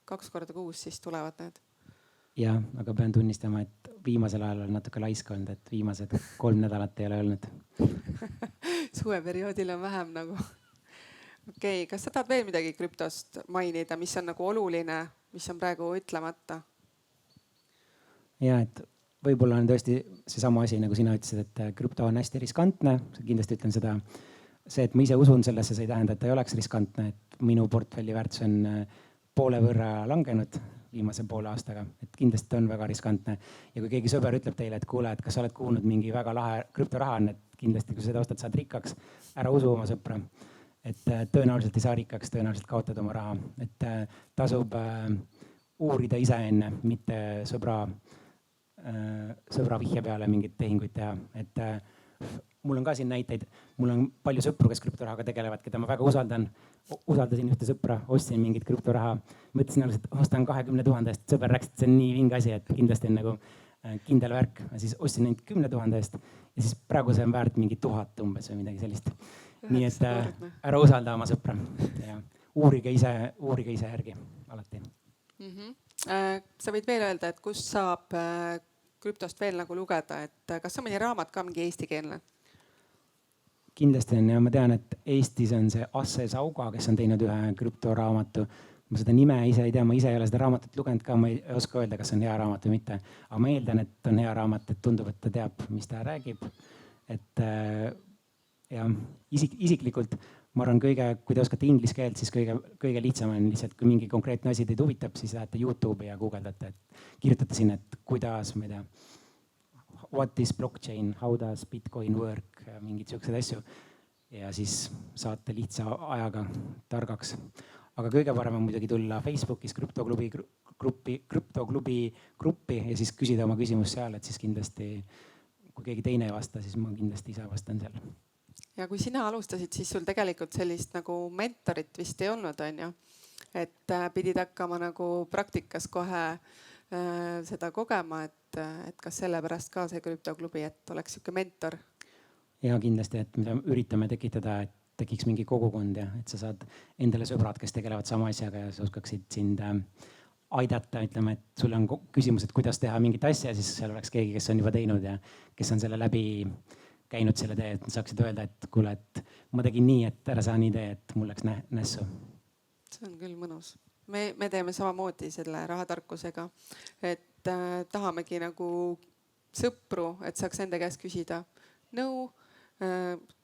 2 korda kuus siis tulevad need? Ja, aga pean tunnistama, et viimasel ajal on natuke laiska olnud, et viimased 3 nädalat ei ole olnud. Suveperioodil on vähem nagu. Okei, kas sa tahad veel midagi krüptost mainida, mis on nagu oluline, mis on praegu ütlemata? Ja, et võib-olla on tõesti see sama asi, nagu sina ütlesid, et krüpto on hästi riskantne. Kindlasti ütlen seda, see, et ma ise usun sellesse, see ei tähenda, et ta ei oleks riskantne, et minu portfelli väärtus on poole võrra langenud viimase poole aastaga, et kindlasti on väga riskantne. Ja kui keegi sõber ütleb teile, et kuule, et kas sa oled kuulnud mingi väga lahe krüptoraha on, et kindlasti kui sa seda ostad, saad rikkaks, ära usu oma sõpra. Et tõenäoliselt ei saa rikkaks, tõenäoliselt kaotad oma raha, et tasub uurida ise enne, mitte sõbra vihje peale mingeid tehinguid teha, et mul on ka siin näiteid, mul on palju sõpru, kes krüptorahaga tegelevad, keda ma väga usaldan. Usaldasin ühte sõpra, ostsin mingit krüptoraha, mõtlesin alles, et ostan 20 000 eest, sõber rääkis, et see on nii vinge asi, et kindlasti on nagu kindel värk. Siis ostsin neid 10 000 eest ja siis praegu see on väärt mingi 1000 umbes või midagi sellist. Nii et ära usalda oma sõpra ja uurige ise järgi alati. Sa võid veel öelda, et kus saab krüptost veel nagu lugeda, et kas on mõni raamat ka mingi eestikeelne? Kindlasti on ja ma tean, et Eestis on see Asse Sauga, kes on teinud ühe krüptoraamatu. Ma seda nime ise ei tea, ma ise ei ole seda raamatut lugenud ka, ma ei oska öelda, kas on hea raamat või mitte. Aga ma eeldan, et on hea raamat, et tundub, et ta teab, mis ta räägib. Et ja isiklikult ma arvan kui te oskate inglise keelt, siis kõige lihtsam on lihtsalt, kui mingi konkreetne asi teid huvitab, siis lähete YouTube'i ja guugeldate, et kirjutate sinna, et kuidas, ma ei tea, what is blockchain, how does Bitcoin work, mingid siuksed asju. Ja siis saate lihtsa ajaga targaks. Aga kõige parem on muidugi tulla Facebookis krüptoklubi gruppi ja siis küsida oma küsimus seal, et siis kindlasti, kui keegi teine ei vasta, siis ma kindlasti ise vastan seal. Ja kui sina alustasid, siis sul tegelikult sellist nagu mentorit vist ei olnud, on ju? Et pidid hakkama nagu praktikas kohe seda kogema, et kas sellepärast ka see krüptoklubi, et oleks siuke mentor? Ja kindlasti, et me üritame tekitada, et tekiks mingi kogukond ja et sa saad endale sõbrad, kes tegelevad sama asjaga ja sa oskaksid sind aidata, ütleme, et sul on küsimus, et kuidas teha mingit asja, siis seal oleks keegi, kes on juba teinud ja kes on selle läbi käinud selle tee, et saaksid öelda, et kuule, et ma tegin nii, et ära saa nii tee, et mul läks nässu. See on küll mõnus. Me teeme samamoodi selle rahatarkusega, et tahamegi nagu sõpru, et saaks enda käest küsida nõu,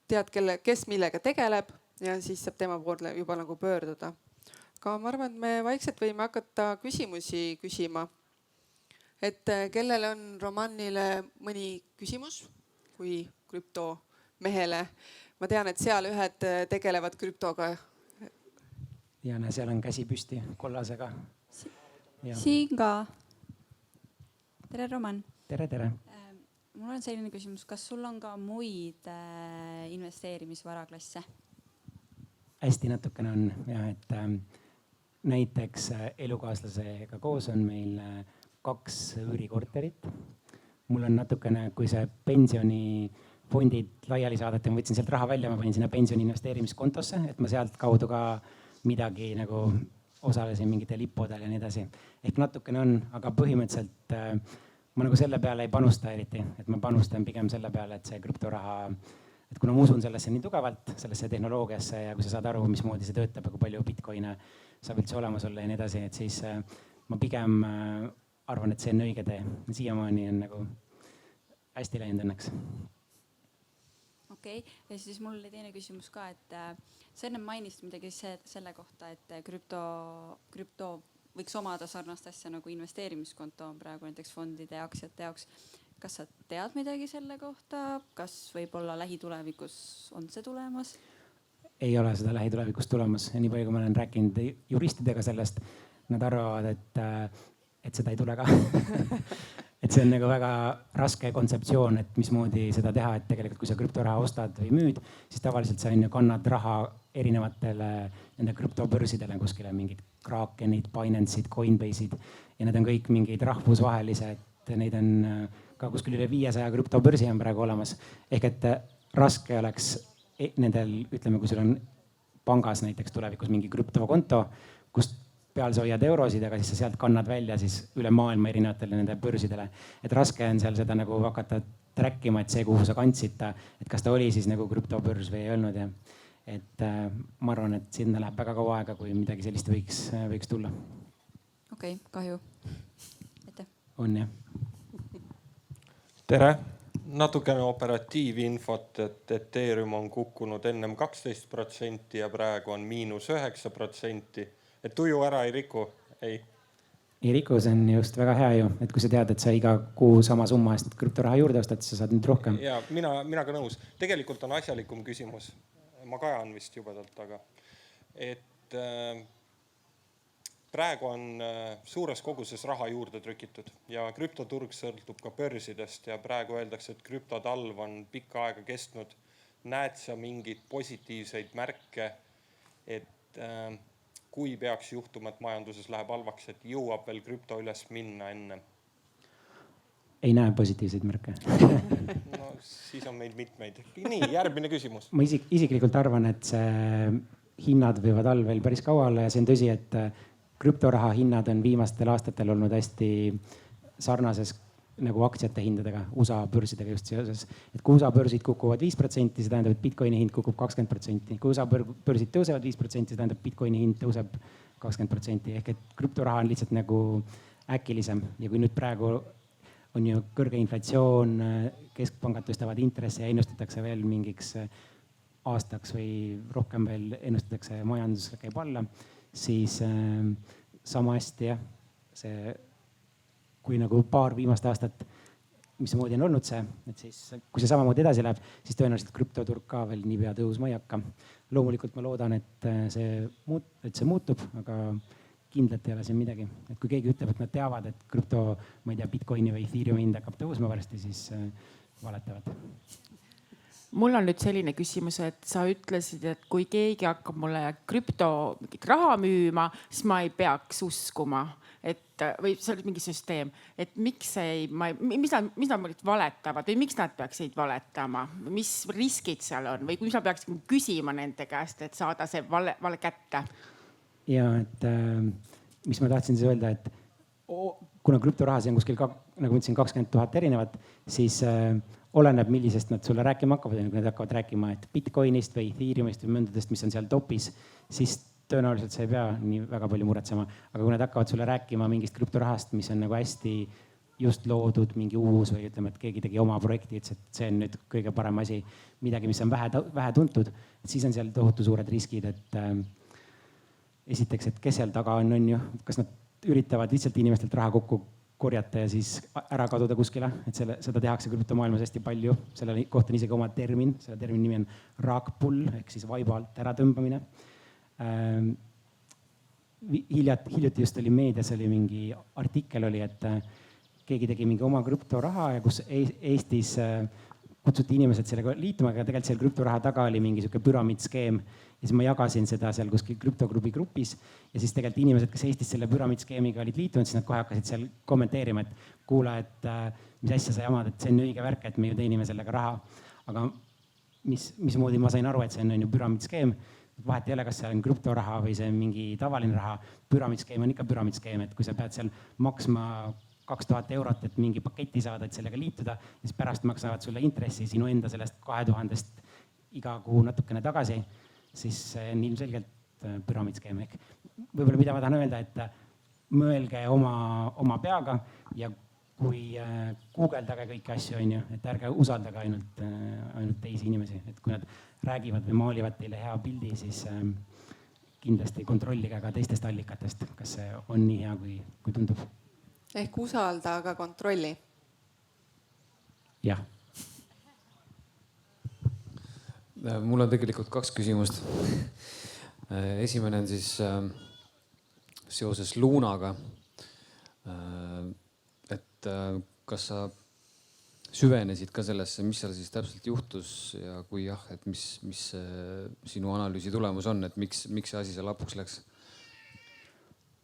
tead, kes millega tegeleb ja siis saab tema poole juba nagu pöörduda. Aga ma arvan, et me vaikselt võime hakata küsimusi küsima. Et kellel on Romanile mõni küsimus kui krüptomehele? Ma tean, et seal ühed tegelevad krüptoga. Ja seal on käsi püsti kollasega. Siin ka. Tere, Roman. Tere. Mul on selline küsimus, kas sul on ka muid investeerimisvaraklasse? Hästi natukene on ja, et näiteks elukaaslasega koos on meil 2 üürikorterit. Mul on natukene, kui see pensionifondid laiali saadati, ma võtsin sealt raha välja, ma panin sinna pensioni investeerimiskontosse, et ma sealt kaudu ka midagi nagu osalesin mingite lippodel ja nii edasi. Ehk natukene on, aga põhimõtteliselt ma nagu selle peale ei panusta eriti, et ma panustan pigem selle peale, et see krüptoraha, et kuna ma usun sellesse nii tugevalt, sellesse tehnoloogiasse ja kui sa saad aru, mismoodi see töötab ja kui palju Bitcoine saab üldse olemas olla ja nii edasi, et siis ma pigem arvan, et see on õige tee. Siiamaani on nagu hästi läinud õnneks. Okei, ja siis mul oli teine küsimus ka, et sa enne mainisid midagi selle kohta, et krüpto võiks omada sarnast asja nagu investeerimiskonto on praegu näiteks fondide ja aktsiate jaoks. Kas sa tead midagi selle kohta? Kas võib-olla lähitulevikus on see tulemas? Ei ole seda lähitulevikus tulemas. Ja nii palju, kui ma olen rääkinud juristidega sellest, nad arvavad, et seda ei tule ka. Et see on nagu väga raske kontseptsioon, et mismoodi seda teha, et tegelikult kui sa krüptoraha ostad või müüd, siis tavaliselt sa kannad raha erinevatele nende krüptobörsidele kuskile mingid Krakenid, Binance'id, Coinbase'id ja need on kõik mingid rahvusvahelised, neid on ka kuskil üle 500 krüptobörsi on praegu olemas. Ehk et raske oleks nendel, ütleme, kui sul on pangas näiteks tulevikus mingi krüptokonto, kust peal sa hoiad eurosid, aga siis sa sealt kannad välja siis üle maailma erinevatele nende börsidele. Et raske on seal seda nagu hakata trackima, et see, kuhu sa kandsid ta, et kas ta oli siis nagu krüptobörs või ei olnud. Ja et ma arvan, et sinna läheb väga kaua aega, kui midagi sellist võiks tulla. Okei, kahju. Aitäh. On jah. Tere. Natukene operatiivinfot, et Ethereum on kukkunud ennem 12% ja praegu on -9%. Et tuju ära ei riku? Ei. ei riku, see on just väga hea ju, et kui sa tead, et sa iga kuu sama summa eest krüptoraha juurde ostad, siis sa saad nüüd rohkem. Ja mina ka nõus. Tegelikult on asjalikum küsimus. Ma kajan vist jubedalt, aga et praegu on suures koguses raha juurde trükitud ja krüptoturg sõltub ka börsidest ja praegu öeldakse, et krüptotalv on pikka aega kestnud. Näed sa mingeid positiivseid märke, et kui peaks juhtuma, et majanduses läheb halvaks, et jõuab veel krüpto üles minna enne? Ei näe positiivseid märke. No siis on meil mitmeid. Nii, järgmine küsimus. Ma isiklikult arvan, et see hinnad võivad all veel päris kaua olla ja see on tõsi, et krüptoraha hinnad on viimastel aastatel olnud hästi sarnases nagu aktsiate hindadega USA börsidega just seoses. Et kui USA börsid kukuvad 5%, see tähendab, et Bitcoini hind kukub 20%. Kui USA börsid tõusevad 5%, see tähendab, Bitcoini hind tõuseb 20%. Ehk et krüptoraha on lihtsalt nagu äkilisem. Ja kui nüüd praegu on ju kõrge inflatsioon, keskpangad tõstavad intresse ja ennustatakse veel mingiks aastaks või rohkem veel ennustatakse majandus käib alla, siis sama hästi jah, see kui nagu paar viimast aastat, mismoodi on olnud see, et siis kui see samamoodi edasi läheb, siis tõenäoliselt krüptoturg ka veel niipea tõusma ei hakka. Loomulikult ma loodan, et see muutub, aga kindlalt ei ole siin midagi. Et kui keegi ütleb, et nad teavad, et krüpto, ma ei tea, Bitcoini või Ethereumi hind hakkab tõusma varsti, siis valetavad. Mul on nüüd selline küsimus, et sa ütlesid, et kui keegi hakkab mulle krüpto raha müüma, siis ma ei peaks uskuma. Või see oli mingi süsteem, et miks nad mulle valetavad või miks nad peaksid valetama, mis riskid seal on või mis ma peaks küsima nende käest, et saada see vale kätte? Ja et mis ma tahtsin siis öelda, et kuna krüptoraha see on kuskil, nagu ma ütlesin, 20 000 erinevat, siis oleneb, millisest nad sulle rääkima hakkavad. Kui nad hakkavad rääkima, et Bitcoinist või Ethereumist või mõndadest, mis on seal topis, siis tõenäoliselt sa ei pea nii väga palju muretsema. Aga kui nad hakkavad sulle rääkima mingist krüptorahast, mis on nagu hästi just loodud, mingi uus või ütleme, et keegi tegi oma projekti, et see on nüüd kõige parem asi, midagi, mis on vähe tuntud, et siis on seal tohutu suured riskid, et esiteks, et kes seal taga on ju, kas nad üritavad lihtsalt inimestelt raha kokku korjata ja siis ära kaduda kuskile, et seda tehakse krüptomaailmas hästi palju. Selle kohta on isegi oma termin, selle termini nimi on rug pull ehk siis vaiba alt ära tõmbamine. Hiljuti just oli meedias oli mingi artikkel oli, et keegi tegi mingi oma krüptoraha ja kus Eestis kutsuti inimesed sellega liituma, aga tegelikult seal krüptoraha taga oli mingi sihuke püramiidskeem. Ja siis ma jagasin seda seal kuskil krüptogrupi grupis ja siis tegelikult inimesed, kes Eestis selle püramiidskeemiga olid liitunud, siis nad kohe hakkasid seal kommenteerima, et kuule, et mis asja sa jamad, et see on õige värk, et me ju teenime sellega raha. Aga mismoodi ma sain aru, et see on ju püramiidskeem. Vahet ei ole, kas see on krüptoraha või see on mingi tavaline raha. Püramiidskeem on ikka püramiidskeem, et kui sa pead seal maksma 2000 eurot, et mingi paketi saada, et sellega liituda, siis pärast maksavad sulle intressi sinu enda sellest 2000-st iga kuu natukene tagasi, siis see on ilmselgelt püramiidskeem. Võib-olla mida ma tahan öelda, et mõelge oma peaga ja kui guugeldage kõiki asju, on ju, et ärge usaldage ainult teisi inimesi. Et kui nad räägivad või maalivad teile hea pildi, siis kindlasti kontrollige ka teistest allikatest, kas see on nii hea, kui tundub. Ehk usalda, aga kontrolli. Jah. Mul on tegelikult 2 küsimust. Esimene on siis seoses Lunaga. Et kas sa süvenesid ka sellesse, mis seal siis täpselt juhtus ja kui jah, et mis sinu analüüsi tulemus on, et miks see asi seal lapuks läks?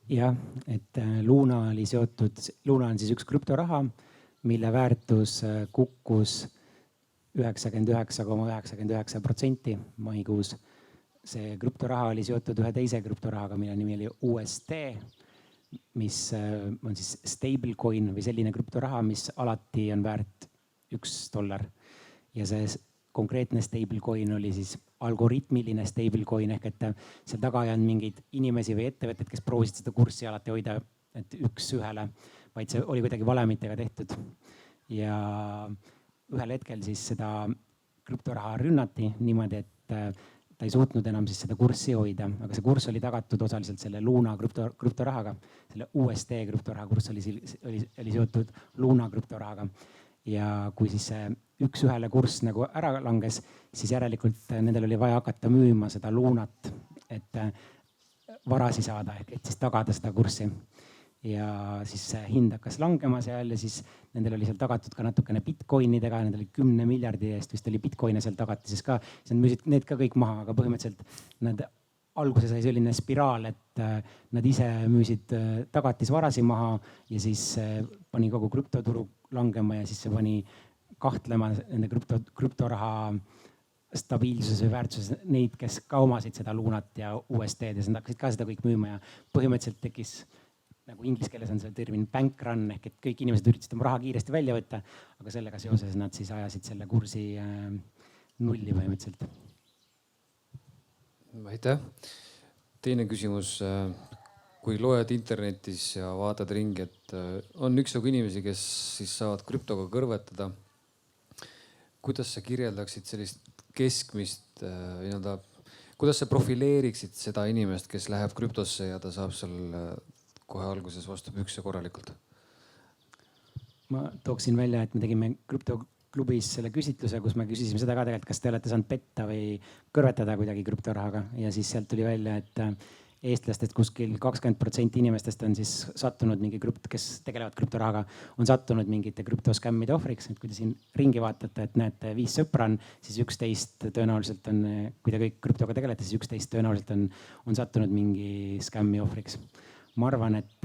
Jah, et Luna on siis üks krüptoraha, mille väärtus kukkus 99,99% maikuus. See krüptoraha oli seotud ühe teise krüptorahaga, mille nimi oli USD, mis on siis stablecoin või selline krüptoraha, mis alati on väärt $1. Ja see konkreetne stablecoin oli siis algoritmiline stablecoin ehk et seal taga ei olnud mingeid inimesi või ettevõtted, kes proovisid seda kurssi alati hoida, et 1:1, vaid see oli kuidagi valemitega tehtud. Ja ühel hetkel siis seda krüptoraha rünnati niimoodi, et ta ei suutnud enam siis seda kurssi hoida, aga see kurss oli tagatud osaliselt selle Luna krüptorahaga. Selle USD krüptoraha kurss oli seotud Luna krüptorahaga. Ja kui siis see 1-1 kurss nagu ära langes, siis järelikult nendel oli vaja hakata müüma seda Lunat, et varasi saada, et siis tagada seda kurssi. Ja siis see hind hakkas langema seal ja siis nendel oli seal tagatud ka natukene Bitcoinidega, nendel oli 10 miljardi eest vist oli Bitcoine seal tagatises ka, siis nad müüsid need ka kõik maha, aga põhimõtteliselt nad alguses sai selline spiraal, et nad ise müüsid tagatisvarasi maha ja siis pani kogu krüptoturu langema ja siis see pani kahtlema nende krüptoraha stabiilsuses või väärtuses neid, kes ka omasid seda Lunat ja USD-d ja nad hakkasid ka seda kõik müüma ja põhimõtteliselt tekkis nagu inglise keeles on see termin bank run ehk et kõik inimesed üritasid oma raha kiiresti välja võtta, aga sellega seoses nad siis ajasid selle kursi nulli põhimõtteliselt. Aitäh. Teine küsimus. Kui loed internetis ja vaatad ringi, et on üksjagu inimesi, kes siis saavad krüptoga kõrvetada. Kuidas sa kirjeldaksid sellist keskmist, kuidas sa profileeriksid seda inimest, kes läheb krüptosse ja ta saab seal kohe alguses vastu pükse korralikult? Ma tooksin välja, et me tegime krüptoklubis selle küsitluse, kus me küsisime seda ka tegelikult, kas te olete saanud petta või kõrvetada kuidagi krüptorahaga ja siis sealt tuli välja, et eestlastest kuskil 20% inimestest on siis sattunud mingi kes tegelevad krüptorahaga, on sattunud mingite krüptoskämmide ohvriks. Et kui te siin ringi vaatate, et näete 5 sõpra on, siis 11 tõenäoliselt on, kui te kõik krüptoga tegelete, siis 11 tõenäoliselt on sattunud mingi skämmi ohvriks. Ma arvan, et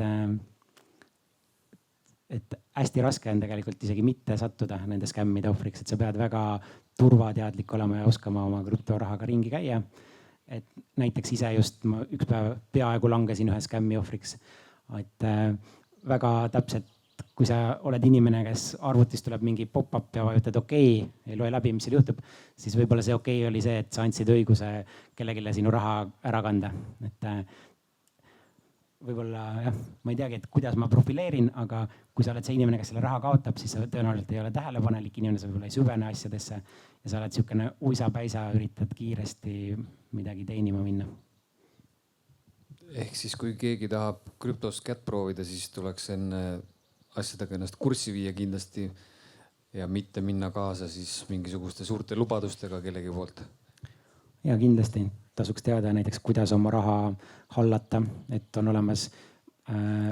hästi raske on tegelikult isegi mitte sattuda nende skämmide ohvriks, et sa pead väga turvateadlik olema ja oskama oma krüptorahaga ringi käia. Et näiteks ise just ma üks päev peaaegu langesin ühe skämmi ohvriks. Et väga täpselt, kui sa oled inimene, kes arvutis tuleb mingi pop-up ja vajutad okei, ei loe läbi, mis seal juhtub, siis võib-olla see okei oli see, et sa andsid õiguse kellelegi sinu raha ära kanda. Et võib-olla jah, ma ei teagi, et kuidas ma profileerin, aga kui sa oled see inimene, kes selle raha kaotab, siis sa tõenäoliselt ei ole tähelepanelik inimene, sa võib-olla ei süvene asjadesse ja sa oled niisugune uisapäisa, üritad kiiresti midagi teenima minna. Ehk siis kui keegi tahab krüptos kätt proovida, siis tuleks enne asjadega ennast kurssi viia kindlasti ja mitte minna kaasa siis mingisuguste suurte lubadustega kellegi poolt. Ja kindlasti tasuks teada näiteks, kuidas oma raha hallata, et on olemas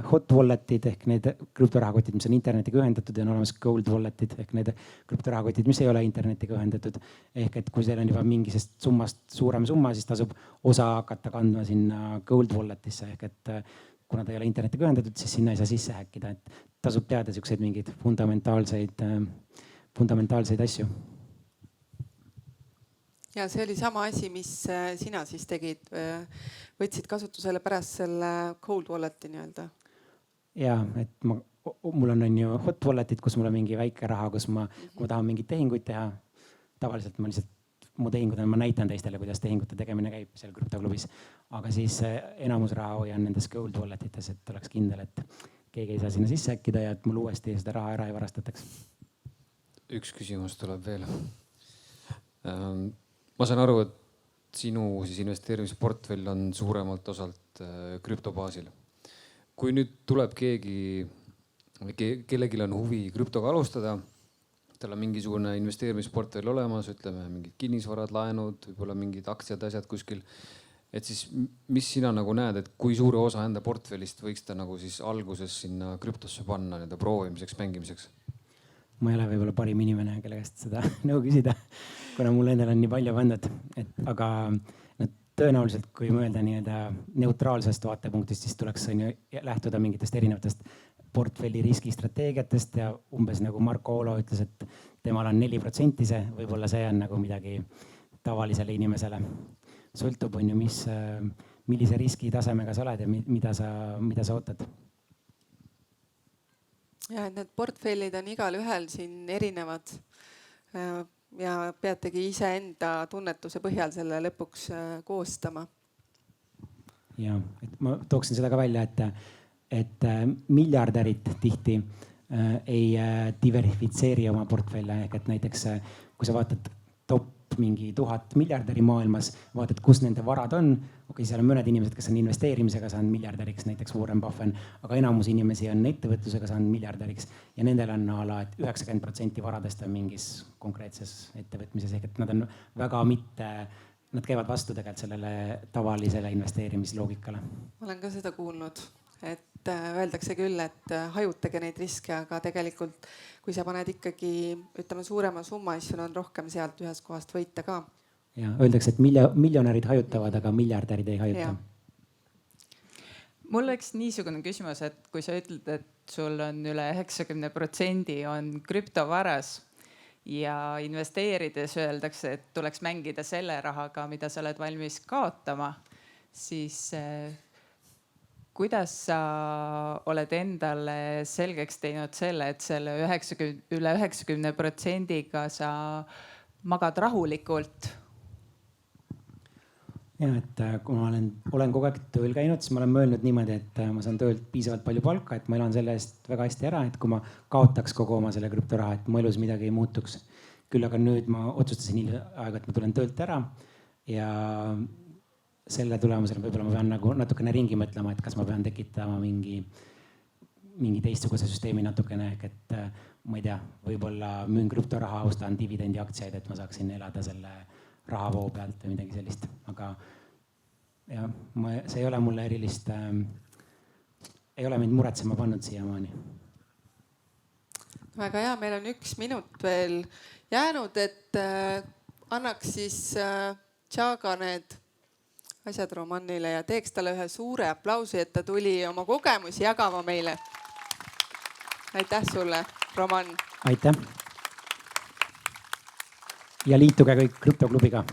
hot wallet'id ehk need krüptorahakotid, mis on internetiga ühendatud ja on olemas gold wallet'id ehk need krüptorahakotid, mis ei ole internetiga ühendatud. Ehk et kui teil on juba mingisest summast suurem summa, siis tasub osa hakata kandma sinna gold wallet'isse ehk et kuna ta ei ole internetiga ühendatud, siis sinna ei saa sisse häkkida, et tasub teada siukseid mingeid fundamentaalseid asju. Ja see oli sama asi, mis sina siis tegid, võtsid kasutusele pärast selle cold wallet'i nii-öelda? Ja, et mul on ju hot wallet'id, kus mul on mingi väike raha, kus ma tahan mingeid tehinguid teha. Tavaliselt ma lihtsalt mu tehingud on, ma näitan teistele, kuidas tehingute tegemine käib seal krüptoklubis. Aga siis enamus raha hoian nendes gold wallet'ites, et oleks kindel, et keegi ei saa sinna sisse äkkida ja et mul uuesti seda raha ära ei varastataks. Üks küsimus tuleb veel. Ma saan aru, et sinu siis investeerimisportfell on suuremalt osalt krüptobaasil. Kui nüüd tuleb kellelgi on huvi krüptoga alustada, tal on mingisugune investeerimisportfell olemas, ütleme mingid kinnisvarad, laenud, võib-olla mingid aktsiad, asjad kuskil. Et siis mis sina nagu näed, et kui suure osa enda portfellist võiks ta nagu siis alguses sinna krüptosse panna nende proovimiseks, mängimiseks? Ma ei ole võib-olla parim inimene, kelle käest seda nõu küsida, kuna mul endal on nii palju pandud, aga tõenäoliselt, kui mõelda nii-öelda neutraalsest vaatepunktist, siis tuleks lähtuda mingitest erinevatest portfelli riskistrateegiatest ja umbes nagu Marko Olo ütles, et temal on 4% see, võib-olla see on nagu midagi tavalisele inimesele. Sõltub on ju, millise riskitasemega sa oled ja mida sa ootad. Ja need portfellid on igal ühel siin erinevad ja peategi iseenda tunnetuse põhjal selle lõpuks koostama. Ja, et ma tooksin seda ka välja, et miljardärid tihti ei diversifitseeri oma portfelle ehk et näiteks kui sa vaatad top mingi 1000 miljardäri maailmas, vaatad, kus nende varad on. Okei, seal on mõned inimesed, kes on investeerimisega saanud miljardäriks, näiteks Warren Buffett, aga enamus inimesi on ettevõtlusega saanud miljardäriks ja nendel on a la, et 90% varadest on mingis konkreetses ettevõtmises, ehk et nad on väga nad käivad vastu tegelikult sellele tavalisele investeerimisloogikale. ma olen ka seda kuulnud, et öeldakse küll, et hajutage neid riske, aga tegelikult kui sa paned ikkagi ütleme suurema summa, siis sul on rohkem sealt ühest kohast võita ka. Ja öeldakse, et miljonärid hajutavad, aga miljardärid ei hajuta. Mul oleks niisugune küsimus, et kui sa ütled, et sul on üle 90% on krüptovaras ja investeerides öeldakse, et tuleks mängida selle rahaga, mida sa oled valmis kaotama, siis kuidas sa oled endale selgeks teinud selle, et selle üle 90%-ga sa magad rahulikult? Ja, et kui ma olen kogu aeg tööl käinud, siis ma olen mõelnud niimoodi, et ma saan töölt piisavalt palju palka, et ma elan selle eest väga hästi ära, et kui ma kaotaks kogu oma selle krüptoraha, et mu elus midagi ei muutuks. Küll aga nüüd ma otsustasin aega, et ma tulen töölt ära ja selle tulemusel võib-olla ma pean nagu natukene ringi mõtlema, et kas ma pean tekitama mingi teistsuguse süsteemi natukene, et ma ei tea, võib-olla müün krüptoraha, ostan dividendi aktsiaid, et ma saaksin elada selle rahavoo pealt või midagi sellist, aga ja, see ei ole mulle erilist, ei ole mind muretsema pannud siiamaani. Väga hea, meil on 1 minut veel jäänud, et annaks siis Tšaga need asjad Romanile ja teeks talle ühe suure aplausi, et ta tuli oma kogemusi jagama meile. Aitäh sulle, Roman. Aitäh. Ja liituge kõik krüptoklubiga.